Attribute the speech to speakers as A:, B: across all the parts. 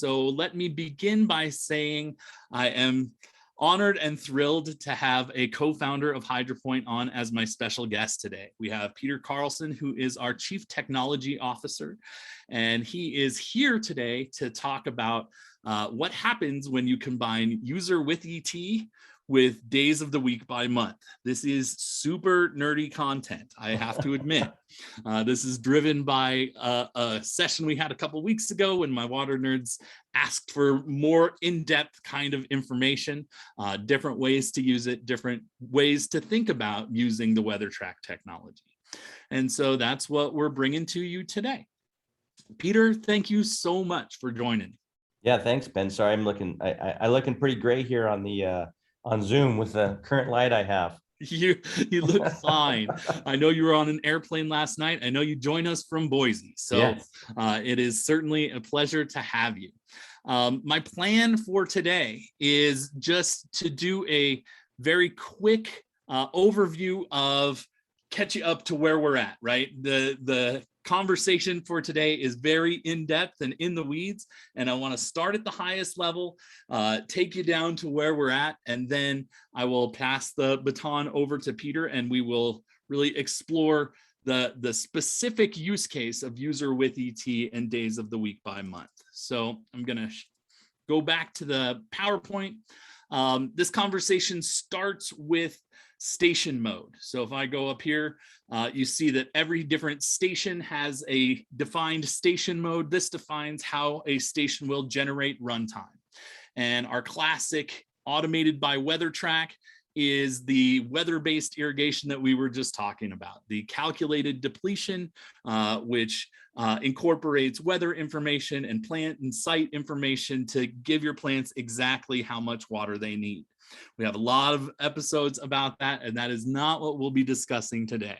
A: So let me begin by saying I am honored and thrilled to have a co-founder of HydroPoint on as my special guest today. We have Peter Carlson, who is our Chief Technology Officer, and he is here today to talk about what happens when you combine user with ET with days of the week by month. This is super nerdy content, I have to admit. This is driven by a session we had a couple weeks ago when my water nerds asked for more in-depth kind of information, different ways to use it, different ways to think about using the WeatherTRAK technology. And so that's what we're bringing to you today. Peter, thank you so much for joining.
B: Yeah, thanks, Ben. Sorry, I'm looking pretty gray here on the on Zoom with the current light I have.
A: You look fine. I know you were on an airplane last night. I know you joined us from Boise. So yes. It is certainly a pleasure to have you. My plan for today is just to do a very quick overview of catch you up to where we're at, right? The conversation for today is very in-depth and in the weeds, and I want to start at the highest level, take you down to where we're at, and then I will pass the baton over to Peter, and we will really explore the specific use case of user with ET and days of the week by month. So I'm going to go back to the PowerPoint. This conversation starts with station mode. So if I go up here, you see that every different station has a defined station mode. This defines how a station will generate runtime. And our classic automated by WeatherTRAK is the weather-based irrigation that we were just talking about. The calculated depletion, which incorporates weather information and plant and site information to give your plants exactly how much water they need. We have a lot of episodes about that, and that is not what we'll be discussing today.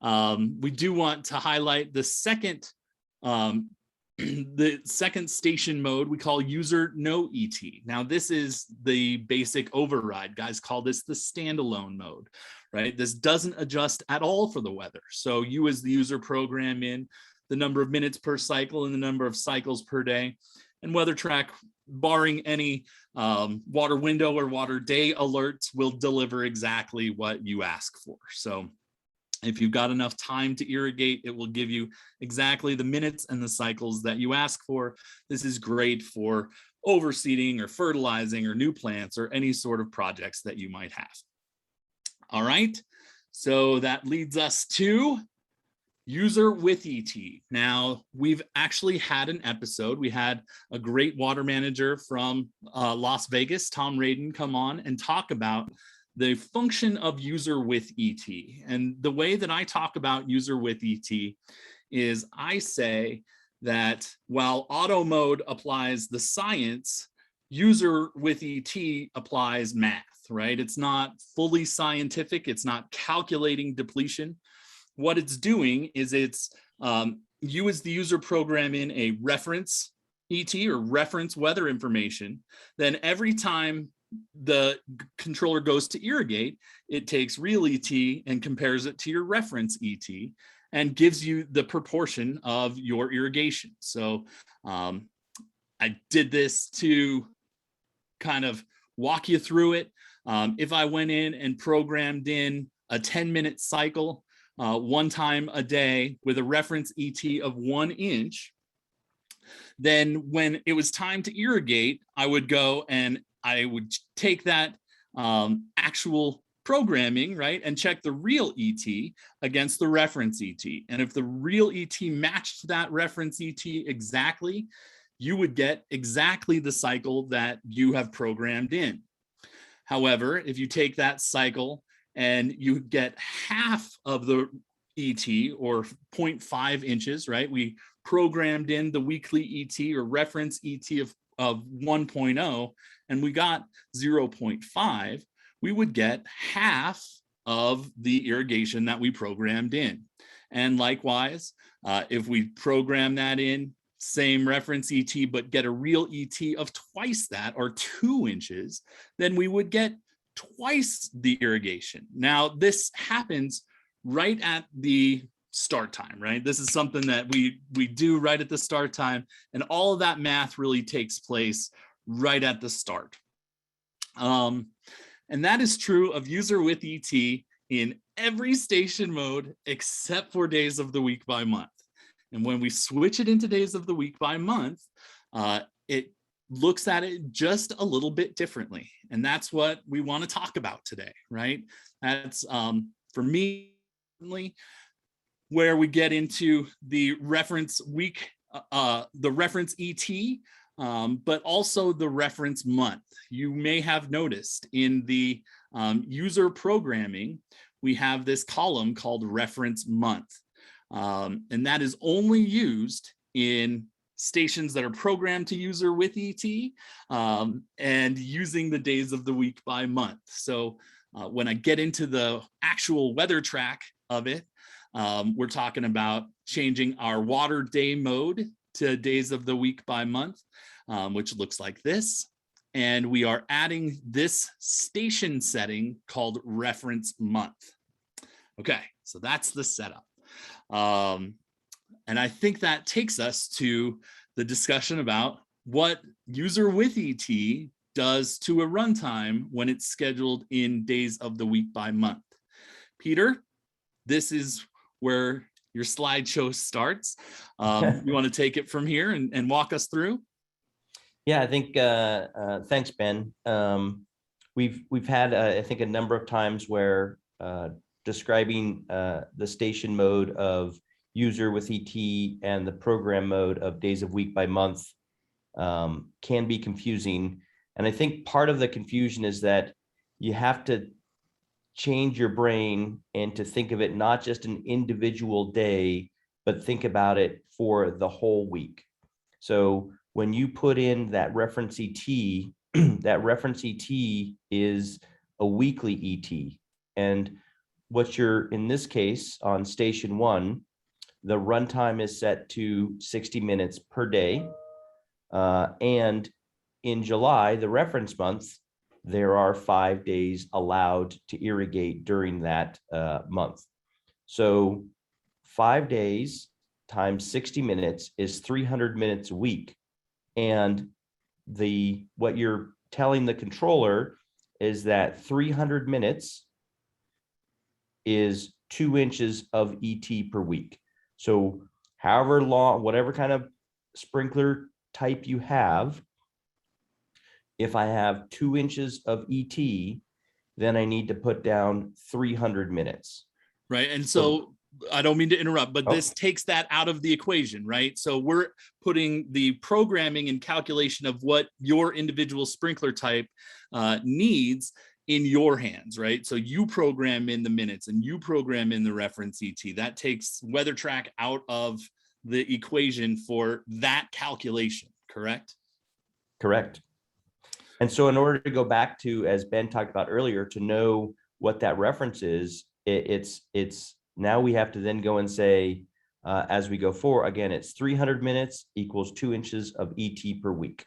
A: We do want to highlight the second station mode we call user no ET. Now, this is the basic override. Guys call this the standalone mode, right? This doesn't adjust at all for the weather. So you as the user program in the number of minutes per cycle and the number of cycles per day. And WeatherTRAK, barring any water window or water day alerts, will deliver exactly what you ask for. So if you've got enough time to irrigate, it will give you exactly the minutes and the cycles that you ask for. This is great for overseeding or fertilizing or new plants or any sort of projects that you might have. All right, so that leads us to user with ET. Now, we've actually had an episode. We had a great water manager from Las Vegas, Tom Radin, come on and talk about the function of user with ET. And the way that I talk about user with ET is I say that while auto mode applies the science, user with ET applies math, right? It's not fully scientific. It's not calculating depletion. What it's doing is it's you as the user program in a reference ET or reference weather information. Then every time the controller goes to irrigate, it takes real ET and compares it to your reference ET and gives you the proportion of your irrigation. So I did this to kind of walk you through it. If I went in and programmed in a 10-minute cycle, one time a day with a reference ET of 1 inch, then when it was time to irrigate, I would go and I would take that actual programming, right, and check the real ET against the reference ET. And if the real ET matched that reference ET exactly, you would get exactly the cycle that you have programmed in. However, if you take that cycle and you get half of the ET or 0.5 inches, right? We programmed in the weekly ET or reference ET of 1.0 and we got 0.5, we would get half of the irrigation that we programmed in. And likewise, if we program that in, same reference ET, but get a real ET of twice that or 2 inches, then we would get twice the irrigation. Now, this happens right at the start time, right? This is something that we do right at the start time, and all of that math really takes place right at the start. And that is true of user with ET in every station mode except for days of the week by month. And when we switch it into days of the week by month, it looks at it just a little bit differently. And that's what we want to talk about today, right? That's for me, where we get into the reference week, the reference ET, but also the reference month. You may have noticed in the user programming, we have this column called reference month. And that is only used in stations that are programmed to user with ET and using the days of the week by month. So when I get into the actual WeatherTRAK of it, we're talking about changing our water day mode to days of the week by month, which looks like this. And we are adding this station setting called reference month. Okay, so that's the setup. And I think that takes us to the discussion about what user with ET does to a runtime when it's scheduled in days of the week by month. Peter, this is where your slideshow starts. You want to take it from here and walk us through?
B: Yeah, I think, thanks, Ben. We've had, I think, a number of times where describing the station mode of user with ET and the program mode of days of week by month can be confusing. And I think part of the confusion is that you have to change your brain and to think of it not just an individual day, but think about it for the whole week. So when you put in that reference ET, that reference ET is a weekly ET. And what you're, in this case, on station 1, the runtime is set to 60 minutes per day. And in July, the reference month, there are 5 days allowed to irrigate during that month. So 5 days times 60 minutes is 300 minutes a week. And what you're telling the controller is that 300 minutes is 2 inches of ET per week. So however long, whatever kind of sprinkler type you have, if I have 2 inches of ET, then I need to put down 300 minutes.
A: Right. And so I don't mean to interrupt, but this takes that out of the equation, right? So we're putting the programming and calculation of what your individual sprinkler type needs in your hands, right? So you program in the minutes and you program in the reference ET. That takes WeatherTRAK out of the equation for that calculation, correct?
B: Correct. And so in order to go back to, as Ben talked about earlier, to know what that reference is, it's now we have to then go and say, as we go forward, again, it's 300 minutes equals 2 inches of ET per week.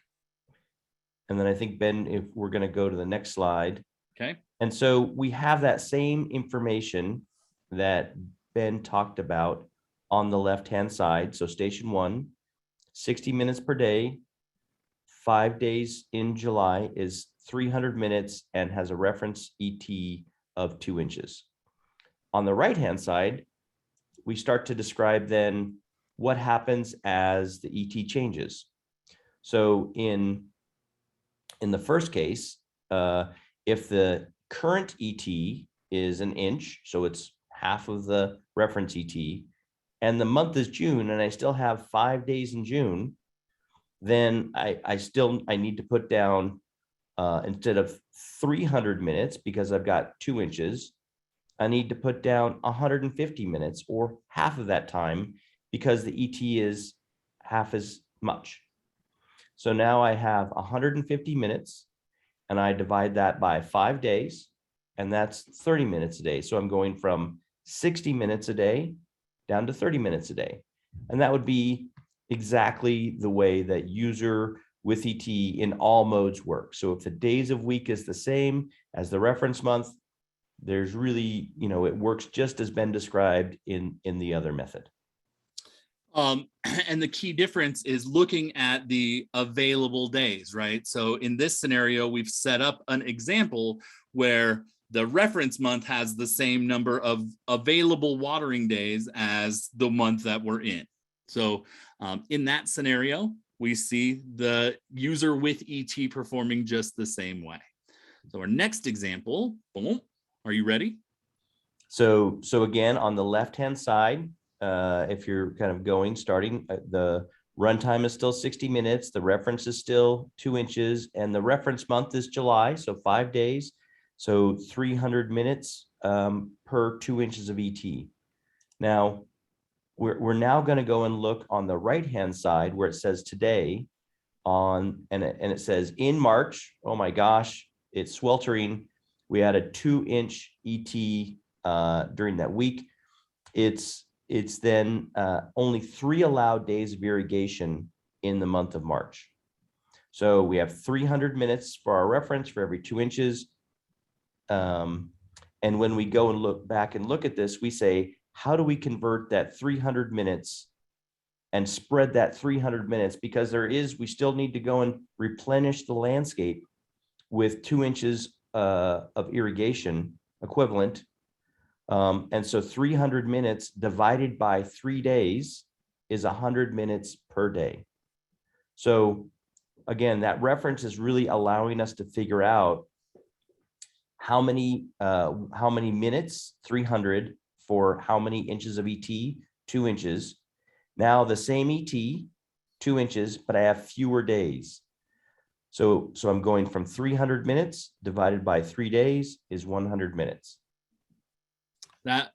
B: And then I think, Ben, if we're going to go to the next slide.
A: Okay.
B: And so we have that same information that Ben talked about on the left-hand side. So station 1, 60 minutes per day, 5 days in July is 300 minutes and has a reference ET of 2 inches. On the right-hand side, we start to describe then what happens as the ET changes. So in the first case, if the current ET is 1 inch, so it's half of the reference ET, and the month is June, and I still have 5 days in June, then I need to put down, instead of 300 minutes, because I've got 2 inches, I need to put down 150 minutes, or half of that time, because the ET is half as much. So now I have 150 minutes, and I divide that by 5 days, and that's 30 minutes a day. So I'm going from 60 minutes a day down to 30 minutes a day. And that would be exactly the way that user with ET in all modes work. So if the days of week is the same as the reference month, there's really, it works just as been described in the other method.
A: And the key difference is looking at the available days, right? So in this scenario, we've set up an example where the reference month has the same number of available watering days as the month that we're in. So in that scenario, we see the user with ET performing just the same way. So our next example, boom, are you ready?
B: So again, on the left-hand side, if you're kind of starting, the runtime is still 60 minutes. The reference is still 2 inches, and the reference month is July, so 5 days. So 300 minutes per 2 inches of ET. Now, we're now going to go and look on the right-hand side where it says today and it says in March. Oh my gosh, it's sweltering. We had a 2-inch ET during that week. It's then only 3 allowed days of irrigation in the month of March. So we have 300 minutes for our reference for every 2 inches. And when we go and look back and look at this, we say, how do we convert that 300 minutes and spread that 300 minutes? Because we still need to go and replenish the landscape with 2 inches of irrigation equivalent. And so 300 minutes divided by 3 days is 100 minutes per day. So again, that reference is really allowing us to figure out how many minutes, 300 for how many inches of ET, 2 inches. Now the same ET, 2 inches, but I have fewer days. So I'm going from 300 minutes divided by 3 days is 100 minutes.
A: That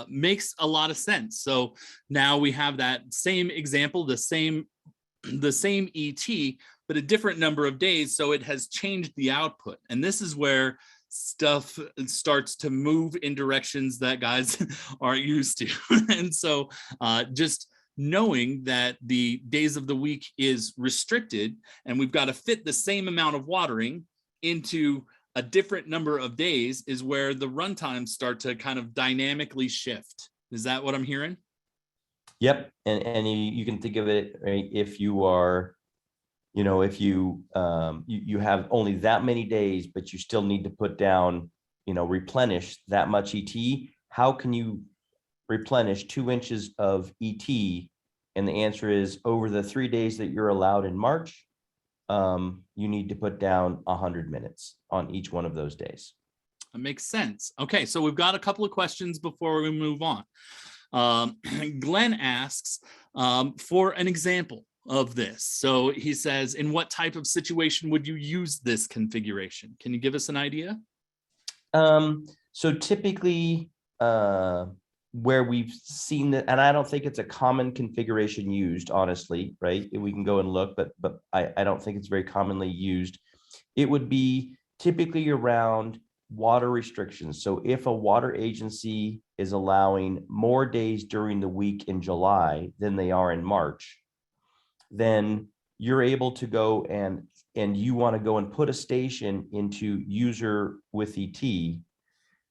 A: makes a lot of sense. So now we have that same example, the same ET, but a different number of days. So it has changed the output. And this is where stuff starts to move in directions that guys aren't used to. And so just knowing that the days of the week is restricted and we've got to fit the same amount of watering into a different number of days is where the runtimes start to kind of dynamically shift. Is that what I'm hearing?
B: Yep. And you can think of it, right? If you are, if you have only that many days, but you still need to put down, replenish that much ET, how can you replenish 2 inches of ET? And the answer is over the 3 days that you're allowed in March, you need to put down 100 minutes on each one of those days.
A: That makes sense. Okay, so we've got a couple of questions before we move on. Glenn asks for an example of this. So he says, in what type of situation would you use this configuration? Can you give us an idea?
B: So typically, where we've seen that, and I don't think it's a common configuration used, honestly, right? We can go and look, but I don't think it's very commonly used. It would be typically around water restrictions. So if a water agency is allowing more days during the week in July than they are in March, then you're able to go and you want to go and put a station into user with ET,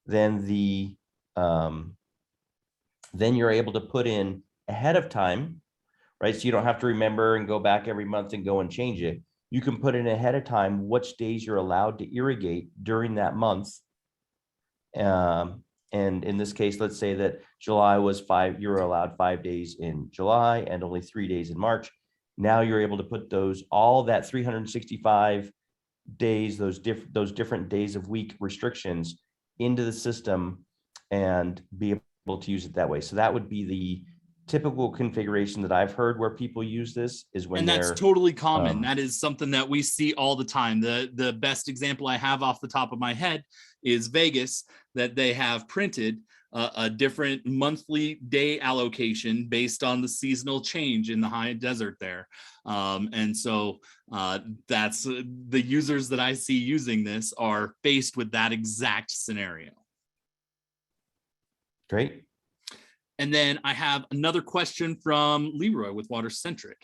B: then then you're able to put in ahead of time, right? So you don't have to remember and go back every month and go and change it. You can put in ahead of time which days you're allowed to irrigate during that month. And in this case, let's say that July was 5, you were allowed 5 days in July and only 3 days in March. Now you're able to put all that 365 days, those different days of week restrictions into the system and be able to use it that way. So that would be the typical configuration that I've heard where people use this is when
A: that's totally common. That is something that we see all the time. The best example I have off the top of my head is Vegas, that they have printed a different monthly day allocation based on the seasonal change in the high desert there. And so that's the users that I see using this are faced with that exact scenario.
B: Great.
A: And then I have another question from Leroy with WaterCentric.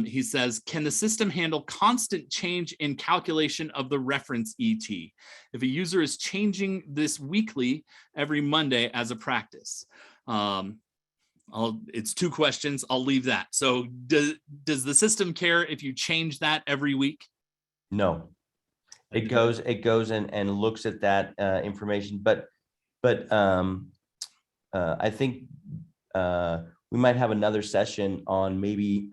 A: He says, can the system handle constant change in calculation of the reference ET? If a user is changing this weekly every Monday as a practice? It's 2 questions. I'll leave that. So does the system care if you change that every week?
B: No, it goes and looks at that information, but I think we might have another session on maybe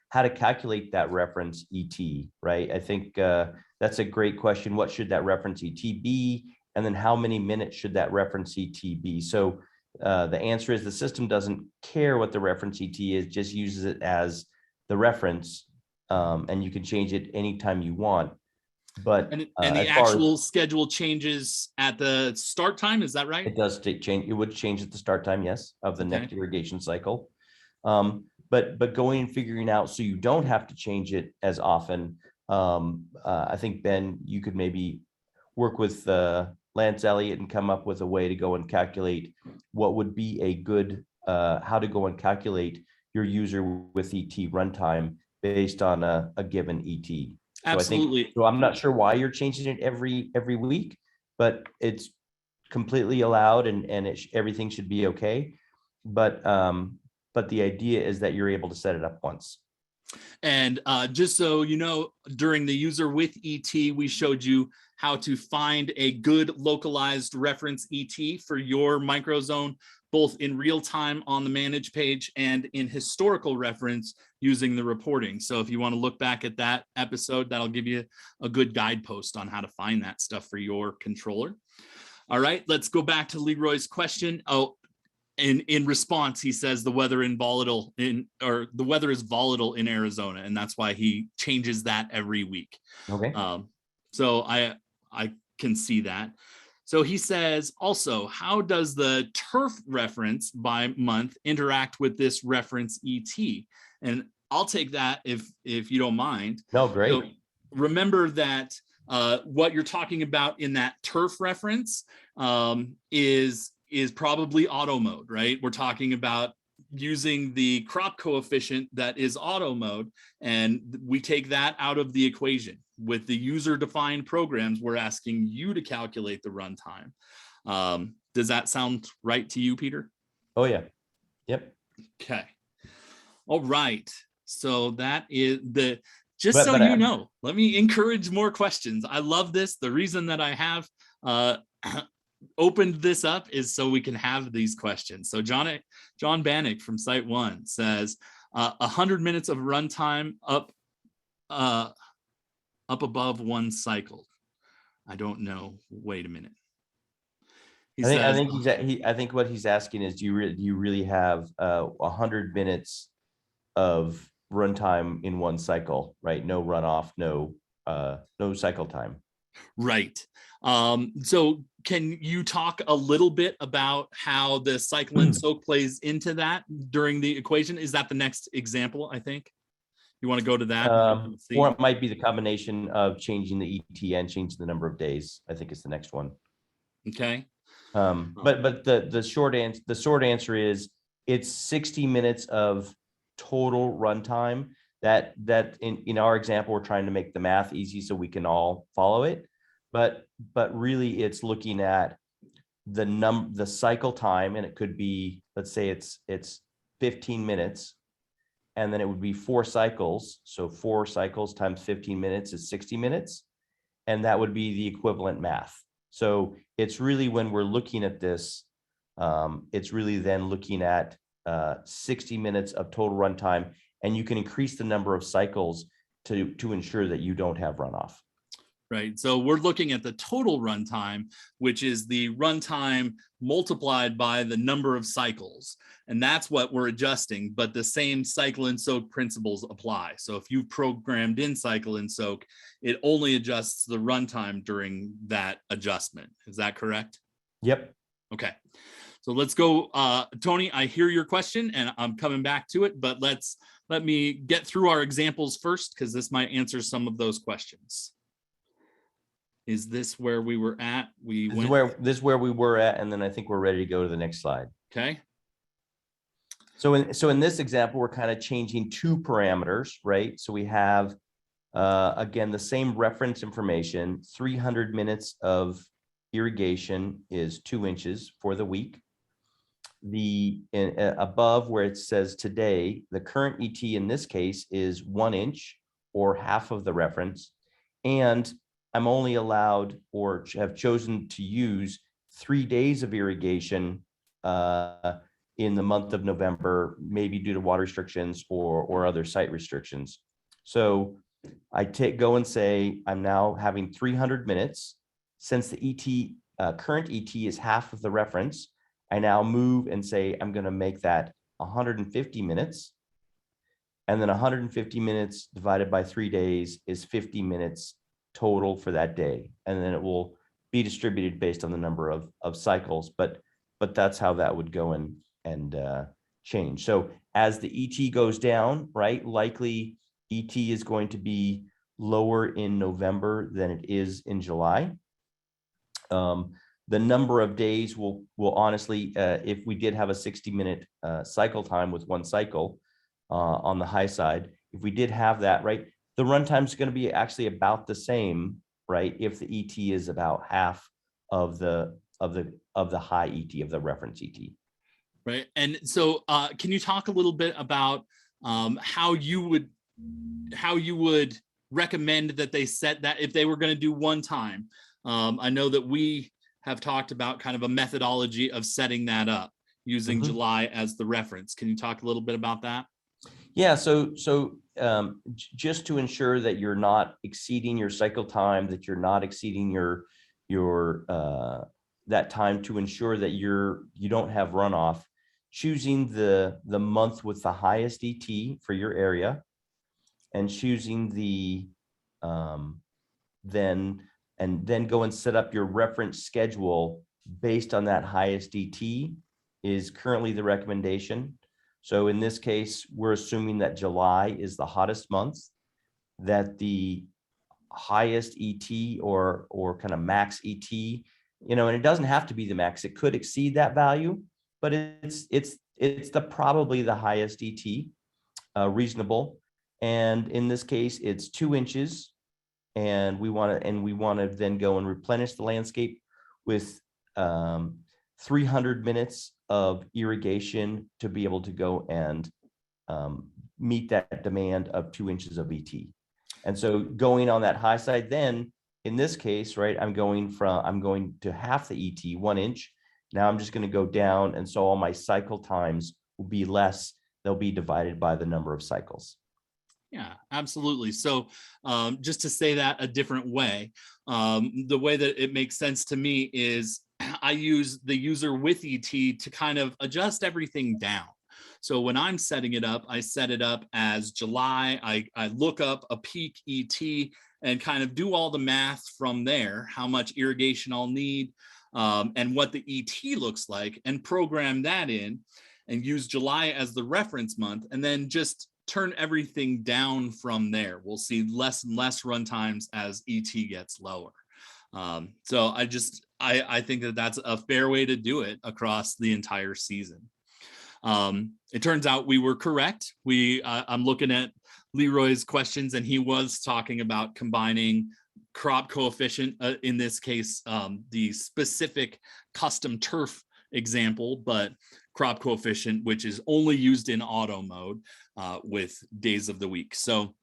B: how to calculate that reference ET, right? I think that's a great question. What should that reference ET be? And then how many minutes should that reference ET be? So the answer is the system doesn't care what the reference ET is, just uses it as the reference, and you can change it anytime you want. But
A: and the actual schedule changes at the start time, is that right?
B: It does change. It would change at the start time, yes, of the next irrigation cycle. But going and figuring out so you don't have to change it as often. I think, Ben, you could maybe work with Lance Elliott and come up with a way to go and calculate what would be a good how to go and calculate your user with ET runtime based on a given ET.
A: Absolutely.
B: So I'm not sure why you're changing it every week, but it's completely allowed, and everything should be okay. But the idea is that you're able to set it up once.
A: And just so you know, during the user with ET, we showed you how to find a good localized reference ET for your microzone, both in real time on the manage page and in historical reference using the reporting. So if you want to look back at that episode, that'll give you a good guidepost on how to find that stuff for your controller. All right, let's go back to Leroy's question. Oh, in response, he says the weather is volatile in Arizona, and that's why he changes that every week.
B: Okay.
A: So I can see that. So he says also, how does the turf reference by month interact with this reference ET? And I'll take that if you don't mind.
B: No, great. So
A: remember that what you're talking about in that turf reference is probably auto mode, right? We're talking about using the crop coefficient that is auto mode, and we take that out of the equation. With the user defined programs, we're asking you to calculate the runtime. Does that sound right to you, Peter?
B: Oh yeah. Yep.
A: Okay. All right. So that is you know, let me encourage more questions. I love this. The reason that I have opened this up is so we can have these questions. So John Bannock from Site One says 100 minutes of runtime up above one cycle. I don't know. Wait a minute.
B: I think what he's asking is, do you really have 100 minutes of runtime in one cycle, right? No runoff, no cycle time.
A: Right. So can you talk a little bit about how the cycle and soak plays into that during the equation? Is that the next example, I think? You want to go to that?
B: Or it might be the combination of changing the ET and changing the number of days, I think is the next one.
A: Okay.
B: But the short answer is it's 60 minutes of total runtime. That in our example, we're trying to make the math easy so we can all follow it. But really it's looking at the cycle time, and it could be, let's say it's 15 minutes, and then it would be 4 cycles. So 4 cycles times 15 minutes is 60 minutes. And that would be the equivalent math. So it's really, when we're looking at this, it's really then looking at 60 minutes of total runtime, and you can increase the number of cycles to ensure that you don't have runoff.
A: Right. So we're looking at the total runtime, which is the runtime multiplied by the number of cycles. And that's what we're adjusting, but the same cycle and soak principles apply. So if you've programmed in cycle and soak, it only adjusts the runtime during that adjustment. Is that correct?
B: Yep.
A: Okay. So let's go. Tony, I hear your question and I'm coming back to it, but let me get through our examples first, because this might answer some of those questions. Is this where we were at?
B: This is where we were at, and then I think we're ready to go to the next slide.
A: Okay.
B: So in this example, we're kind of changing two parameters, right? So we have, again, the same reference information, 300 minutes of irrigation is 2 inches for the week. Above where it says today, the current ET in this case is 1 inch or half of the reference. And I'm only allowed or have chosen to use 3 days of irrigation in the month of November, maybe due to water restrictions or other site restrictions. So I go and say, I'm now having 300 minutes. Since the current ET is half of the reference, I now move and say, I'm going to make that 150 minutes. And then 150 minutes divided by 3 days is 50 minutes total for that day. And then it will be distributed based on the number of cycles. But that's how that would go and change. So as the ET goes down, right, likely ET is going to be lower in November than it is in July. The number of days will honestly, if we did have a 60-minute cycle time with one cycle on the high side, if we did have that, right, the runtime is going to be actually about the same, right, if the ET is about half of the high ET, of the reference ET.
A: Right. And so can you talk a little bit about how you would recommend that they set that if they were going to do one time? I know that we have talked about kind of a methodology of setting that up using July as the reference. Can you talk a little bit about that?
B: Yeah, so just to ensure that you're not exceeding your cycle time, that you're not exceeding your that time, to ensure that you don't have runoff, choosing the month with the highest ET for your area, and choosing the then go and set up your reference schedule based on that highest ET is currently the recommendation. So in this case, we're assuming that July is the hottest month, that the highest ET or kind of max ET, and it doesn't have to be the max, it could exceed that value, but it's probably the highest ET, reasonable. And in this case, it's 2 inches, and we want to then go and replenish the landscape with 300 minutes of irrigation to be able to go and meet that demand of 2 inches of ET. And so going on that high side, then in this case, right, I'm going to half the ET, 1 inch. Now I'm just going to go down, and so all my cycle times will be less. They'll be divided by the number of cycles.
A: Yeah, absolutely. So just to say that a different way, the way that it makes sense to me is I use the user with ET to kind of adjust everything down. So when I'm setting it up, I set it up as July. I look up a peak ET and kind of do all the math from there, how much irrigation I'll need, and what the ET looks like, and program that in and use July as the reference month, and then just turn everything down from there. We'll see less and less run times as ET gets lower. So I think that that's a fair way to do it across the entire season. It turns out we were correct. I'm looking at Leroy's questions, and he was talking about combining crop coefficient, in this case, the specific custom turf example, but crop coefficient, which is only used in auto mode with days of the week. So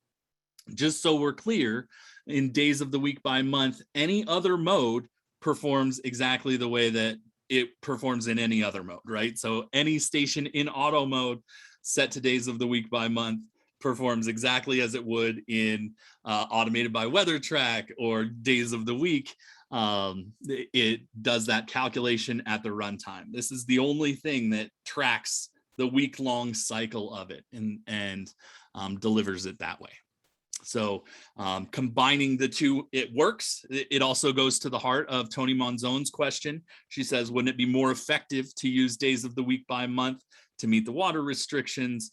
A: just so we're clear, in days of the week by month, any other mode performs exactly the way that it performs in any other mode, right? So any station in auto mode set to days of the week by month performs exactly as it would in automated by WeatherTRAK or days of the week. It does that calculation at the runtime. This is the only thing that tracks the week-long cycle of it and delivers it that way. So combining the two, it works. It also goes to the heart of Tony Monzone's question. She says, wouldn't it be more effective to use days of the week by month to meet the water restrictions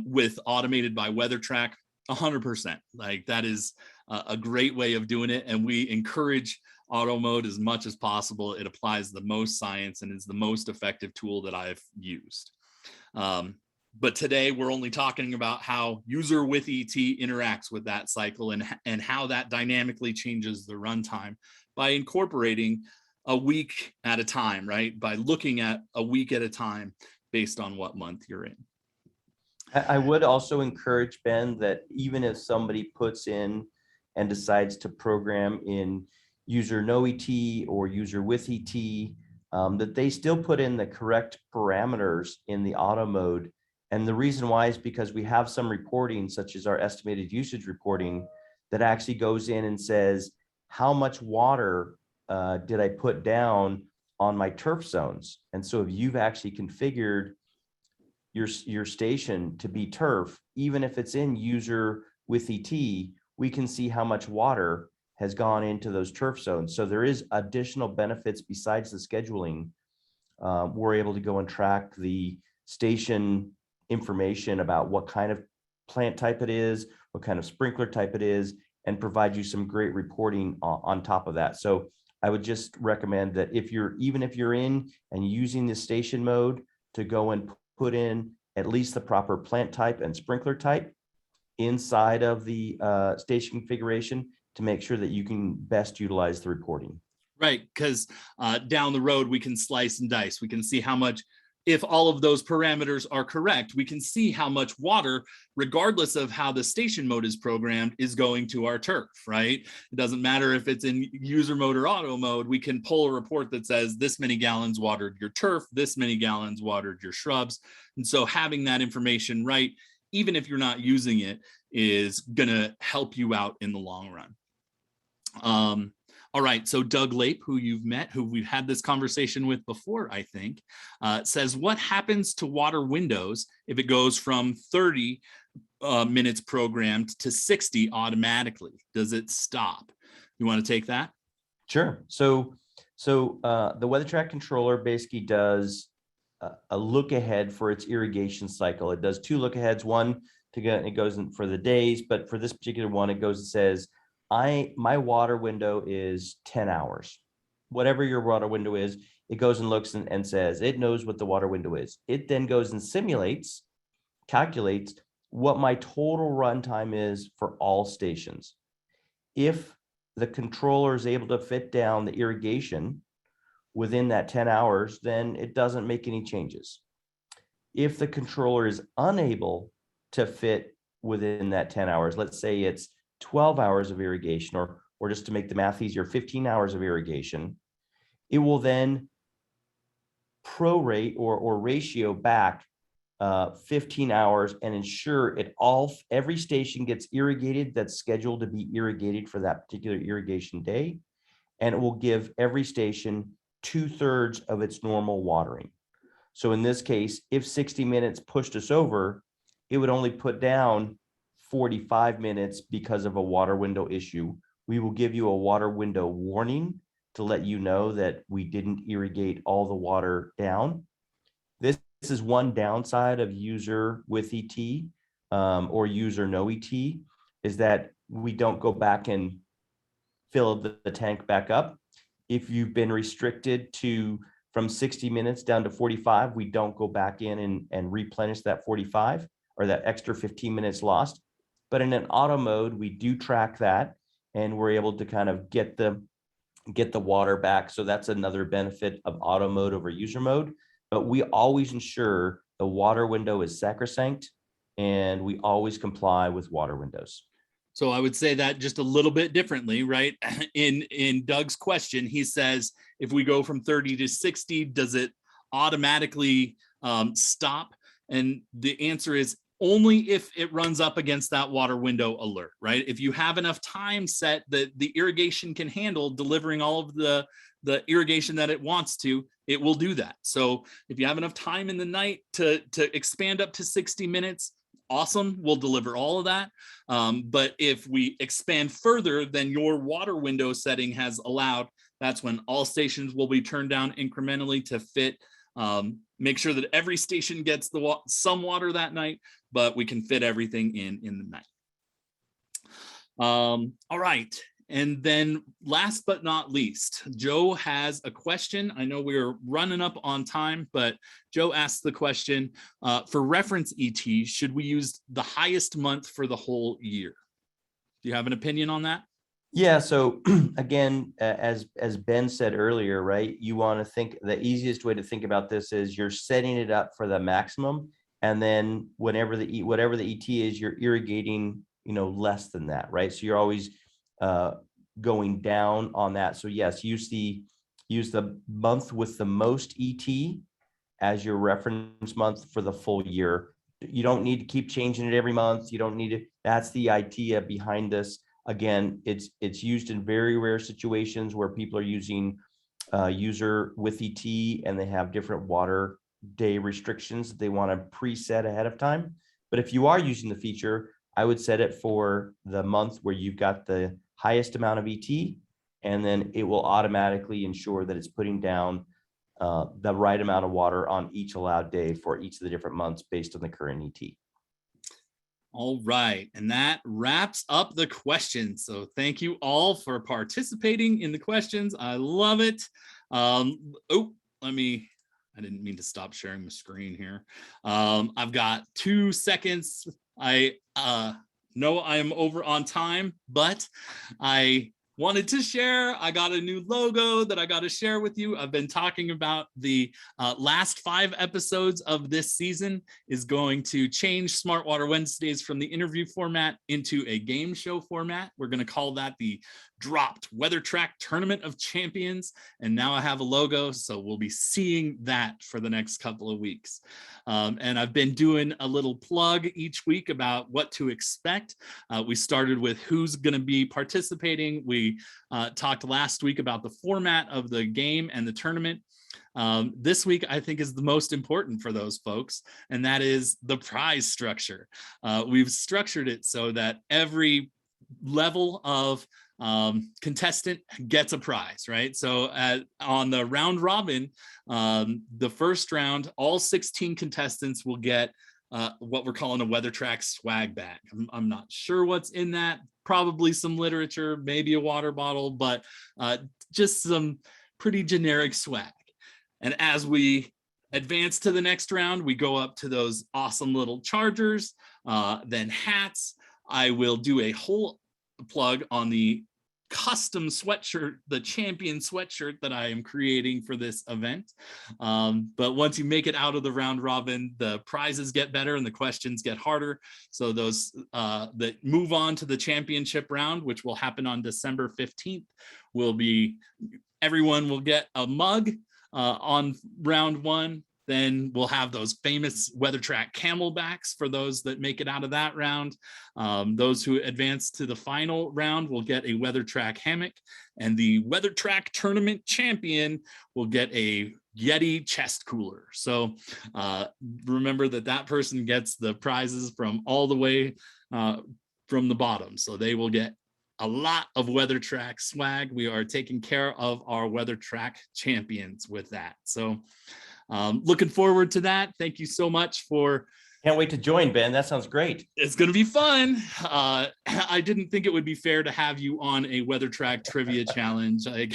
A: with automated by WeatherTRAK? 100%. Like, that is a great way of doing it. And we encourage auto mode as much as possible. It applies the most science and is the most effective tool that I've used. But today we're only talking about how user with ET interacts with that cycle and how that dynamically changes the runtime by incorporating a week at a time, right? By looking at a week at a time based on what month you're in.
B: I would also encourage, Ben, that even if somebody puts in and decides to program in user no ET or user with ET, that they still put in the correct parameters in the auto mode. And the reason why is because we have some reporting, such as our estimated usage reporting, that actually goes in and says, how much water did I put down on my turf zones? And so if you've actually configured your station to be turf, even if it's in user with ET, we can see how much water has gone into those turf zones. So there is additional benefits besides the scheduling. We're able to go and track the station information about what kind of plant type it is, what kind of sprinkler type it is, and provide you some great reporting on top of that. So I would just recommend that even if you're in and using the station mode, to go and put in at least the proper plant type and sprinkler type inside of the station configuration to make sure that you can best utilize the reporting.
A: Right, because down the road, we can slice and dice. We can see how much, if all of those parameters are correct, we can see how much water, regardless of how the station mode is programmed, is going to our turf, right? It doesn't matter if it's in user mode or auto mode. We can pull a report that says this many gallons watered your turf, this many gallons watered your shrubs. And so having that information right, even if you're not using it, is going to help you out in the long run. All right, so Doug Lape, who you've met, who we've had this conversation with before, I think, says, what happens to water windows if it goes from 30 minutes programmed to 60 automatically? Does it stop? You want to take that?
B: Sure. So the WeatherTRAK controller basically does a look ahead for its irrigation cycle. It does two look aheads. One it goes in for the days, but for this particular one, it goes and says, my water window is 10 hours. Whatever your water window is, it goes and looks and says it knows what the water window is. It then goes and calculates what my total runtime is for all stations. If the controller is able to fit down the irrigation within that 10 hours, then it doesn't make any changes. If the controller is unable to fit within that 10 hours, let's say it's 12 hours of irrigation, or just to make the math easier, 15 hours of irrigation, it will then prorate or ratio back 15 hours and ensure every station gets irrigated that's scheduled to be irrigated for that particular irrigation day. And it will give every station 2/3 of its normal watering. So in this case, if 60 minutes pushed us over, it would only put down 45 minutes because of a water window issue. We will give you a water window warning to let you know that we didn't irrigate all the water down. This is one downside of user with ET or user no ET, is that we don't go back and fill the tank back up. If you've been restricted from 60 minutes down to 45, we don't go back in and replenish that 45 or that extra 15 minutes lost. But in an auto mode, we do track that, and we're able to kind of get the water back. So that's another benefit of auto mode over user mode. But we always ensure the water window is sacrosanct, and we always comply with water windows.
A: So I would say that just a little bit differently, right? In Doug's question, he says, if we go from 30 to 60, does it automatically stop? And the answer is only if it runs up against that water window alert, right? If you have enough time set that the irrigation can handle delivering all of the irrigation that it wants to, it will do that. So if you have enough time in the night to expand up to 60 minutes, awesome, we'll deliver all of that. But if we expand further than your water window setting has allowed, that's when all stations will be turned down incrementally to fit. Make sure that every station gets some water that night, but we can fit everything in the night. All right. And then last but not least, Joe has a question. I know we're running up on time, but Joe asked the question, for reference ET, should we use the highest month for the whole year? Do you have an opinion on that?
B: Yeah. So again, as Ben said earlier, right, you want to think the easiest way to think about this is you're setting it up for the maximum. And then whatever the ET is, you're irrigating, less than that, right? So you're always going down on that. So yes, use the month with the most ET as your reference month for the full year. You don't need to keep changing it every month. You don't need to. That's the idea behind this. Again, it's used in very rare situations where people are using user with ET and they have different water day restrictions that they want to preset ahead of time. But if you are using the feature, I would set it for the month where you've got the highest amount of ET, and then it will automatically ensure that it's putting down the right amount of water on each allowed day for each of the different months based on the current ET.
A: All right, and that wraps up the questions. So thank you all for participating in the questions. I love it. I didn't mean to stop sharing my screen here. I've got 2 seconds. I know I am over on time, but I wanted to share. I got a new logo that I got to share with you. I've been talking about the last 5 episodes of this season is going to change Smart Water Wednesdays from the interview format into a game show format. We're going to call that the Dropped WeatherTRAK Tournament of Champions. And now I have a logo, so we'll be seeing that for the next couple of weeks. And I've been doing a little plug each week about what to expect. We started with who's going to be participating. We talked last week about the format of the game and the tournament. This week, I think, is the most important for those folks, and that is the prize structure. We've structured it so that every level of contestant gets a prize, right? So on the round robin, the first round, all 16 contestants will get what we're calling a WeatherTRAK swag bag. I'm not sure what's in that. Probably some literature, maybe a water bottle, but just some pretty generic swag. And as we advance to the next round, we go up to those awesome little chargers, then hats. I will do a whole plug on the custom sweatshirt, the champion sweatshirt that I am creating for this event. But once you make it out of the round robin, the prizes get better and the questions get harder. So those that move on to the championship round, which will happen on December 15th, everyone will get a mug on round 1. Then we'll have those famous WeatherTRAK camelbacks for those that make it out of that round. Those who advance to the final round will get a WeatherTRAK hammock, and the WeatherTRAK tournament champion will get a Yeti chest cooler. So remember that person gets the prizes from all the way from the bottom. So they will get a lot of WeatherTRAK swag. We are taking care of our WeatherTRAK champions with that. So looking forward to that. Thank you so much for.
B: Can't wait to join, Ben. That sounds great.
A: It's going to be fun. I didn't think it would be fair to have you on a WeatherTRAK trivia challenge. Like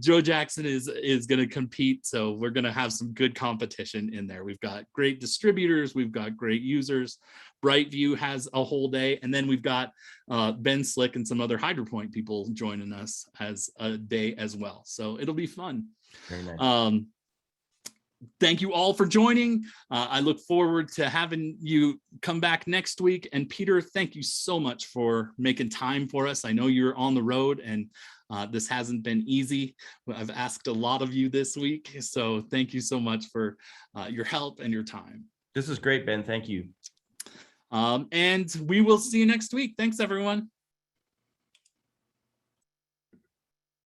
A: Joe Jackson is going to compete, so we're going to have some good competition in there. We've got great distributors. We've got great users. Brightview has a whole day, and then we've got Ben Slick and some other HydroPoint people joining us as a day as well. So it'll be fun.
B: Very nice.
A: Thank you all for joining. I look forward to having you come back next week. And Peter, thank you so much for making time for us. I know you're on the road and this hasn't been easy. I've asked a lot of you this week. So thank you so much for your help and your time.
B: This is great, Ben. Thank you.
A: And we will see you next week. Thanks, everyone.